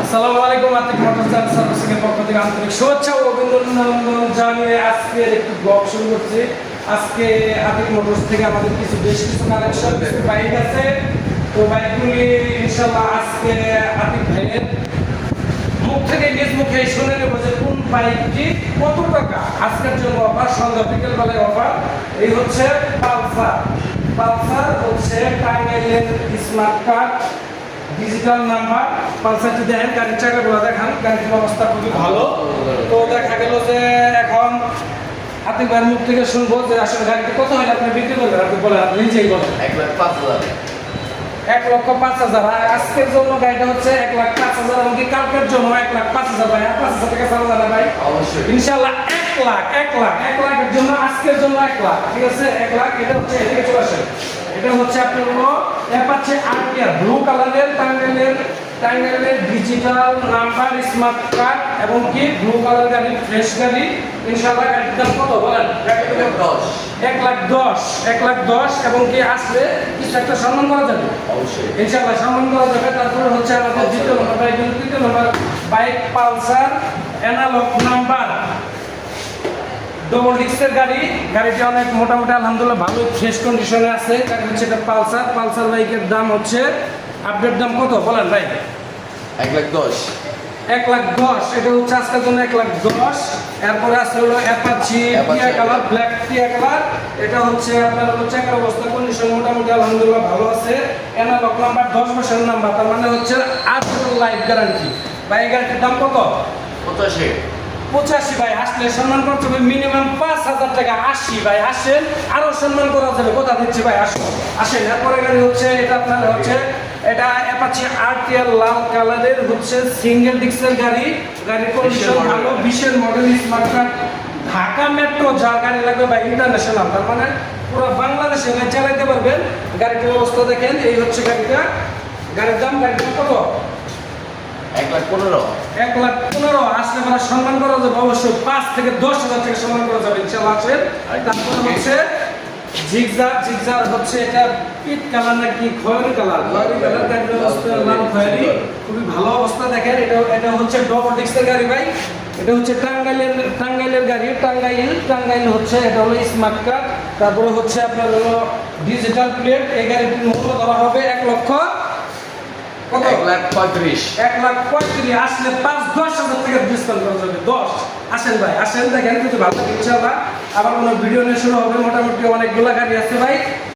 আসসালামু আলাইকুম। Atik motors and সার্ভিসিংয়ের পক্ষ থেকে আন্তরিক শুভেচ্ছা ও অভিনন্দন জানিয়ে আজকে একটু ব্লগ শুরু করছি। আজকে আতিক মোটরস থেকে আমাদের বেশ কিছু কালেকশন, কিছু বাইক আছে। তো বাইকগুলি ইনশাআল্লাহ আজকে আতিক ভাইয়ের মুখ থেকে নিজ মুখে শুনে নেব যে কোন বাইকটি কত টাকা। আজকের জন্য অফার, সন্ধ্যা বিকেলবেলায় অফার। এই হচ্ছে পালসার। পালসার হচ্ছে টাঙ্গাইলের স্মার্ট কার্ড ডিজিটাল নাম্বার। পালসারটি দেখেন, গাড়ির চাকাগুলো দেখান, গাড়ির অবস্থা খুবই ভালো। তো দেখা গেল যে এখন আতিক ভাইয়ের মুখ থেকে শুনবো যে আসলে গাড়িটি কত হলে আপনি বিক্রি করবেন। আপনি বলেন, আপনি নিজেই বলেন। 1,05,000। 1,05,000। আজকের জন্য গাড়িটা হচ্ছে 1,05,000, এমনকি কালকের জন্য 1,05,000 ভাই। 5,000 টাকা ছাড়া যাবে ভাই? অবশ্যই ইনশাআল্লাহ 1 লাখের জন্য, আজকের জন্য 1 লাখ। ঠিক আছে, 1 লাখ। এটা হচ্ছে এদিকে চলে আসেন। এটা হচ্ছে আপনার হলো অ্যাপাচি আরটিআর ব্লু কালারের টাঙ্গাইলের ডিজিটাল নাম্বার স্মার্ট কার্ড এবং কি ব্লু কালার গাড়ি, ফ্রেশ গাড়ি। ইনশাআল্লাহ গাড়ির দাম কত বলেন? 1,10,000। 1,10,000 এবং কি আসলে কিছু একটা সম্মান করা যাবে অবশ্যই ইনশাআল্লাহ, সম্মান করা যাবে। তারপরে হচ্ছে আমাদের দ্বিতীয় নম্বর বাইক, তৃতীয় নম্বর bike Pulsar analog number double ডিস্কের গাড়ি। গাড়িটি অনেক মোটামুটি আলহামদুলিল্লাহ ভালো ফ্রেশ কন্ডিশনে আছে। গাড়ি হচ্ছে এটা পালসার বাইকের দাম হচ্ছে, আপডেট দাম কত বলেন ভাই? 1,10,000। 1,10,000। এটা হচ্ছে আজকের জন্য 1,10,000। এরপরে আছে হলো অ্যাপাচি টিয়া কালার, ব্ল্যাক টিয়া কালার। এটা হচ্ছে আপনার হলো চাকার অবস্থা, কন্ডিশন মোটামুটি আলহামদুলিল্লাহ ভালো আছে। অ্যানালগ নাম্বার 10 বছরের নাম্বার, তার মানে হচ্ছে 8 বছর লাইফ গ্যারান্টি। ভাই এই গাড়িটির দাম কত? 85। 85 ভাই। আসলে সম্মান করতে হবে মিনিমাম 5,000 টাকা। 80 ভাই, আসেন, আরো সম্মান করা যাবে। কথা দিচ্ছি ভাই, আসেন। এরপরে গাড়ি হচ্ছে এটা আপনার হচ্ছে এটা অ্যাপাচি আরটিআর লাল কালারের হচ্ছে সিঙ্গেল ডিস্কের গাড়ি। গাড়ির কন্ডিশন ভালো, 20-এর model smart card. Dhaka metro যার গাড়ি লাগবে বা ইন্টারন্যাশনাল, তার মানে পুরো বাংলাদেশে চালাইতে পারবেন। গাড়িটির অবস্থা দেখেন, এই হচ্ছে গাড়িটা। গাড়ির দাম কত? 1,15,000। 1,15,000। আসলে মানে সম্মান করা যাবে অবশ্যই। 5 থেকে 10,000 টাকা সম্মান করা যাবে ইনশাআল্লাহ। আসেন। তারপরে হচ্ছে জিগজার হচ্ছে এটা পিট কালার নাকি খয়েরি কালার, গাড়ির অবস্থা লাল খয়েরি, খুবই ভালো অবস্থা। দেখেন এটা হচ্ছে ডবল ডিস্কের গাড়ি ভাই। এটা হচ্ছে টাঙ্গাইলের গাড়ি। টাঙ্গাইল হচ্ছে এটা হলো স্মার্ট কার্ড। তারপরে হচ্ছে আপনার হলো ডিজিটাল প্লেট। এই গাড়িটির মূল্য দেওয়া হবে 1,35,000। 1,35,000। আসলে 5-10,000 টাকা ডিসকাউন্ট করা যাবে। 10। আসেন ভাই, আসেন, দেখেন কিছু ভালো ইনশাআল্লাহ। আবার কোনো ভিডিও নিয়ে শুরু হবে। মোটামুটি অনেকগুলো গাড়ি আছে ভাই।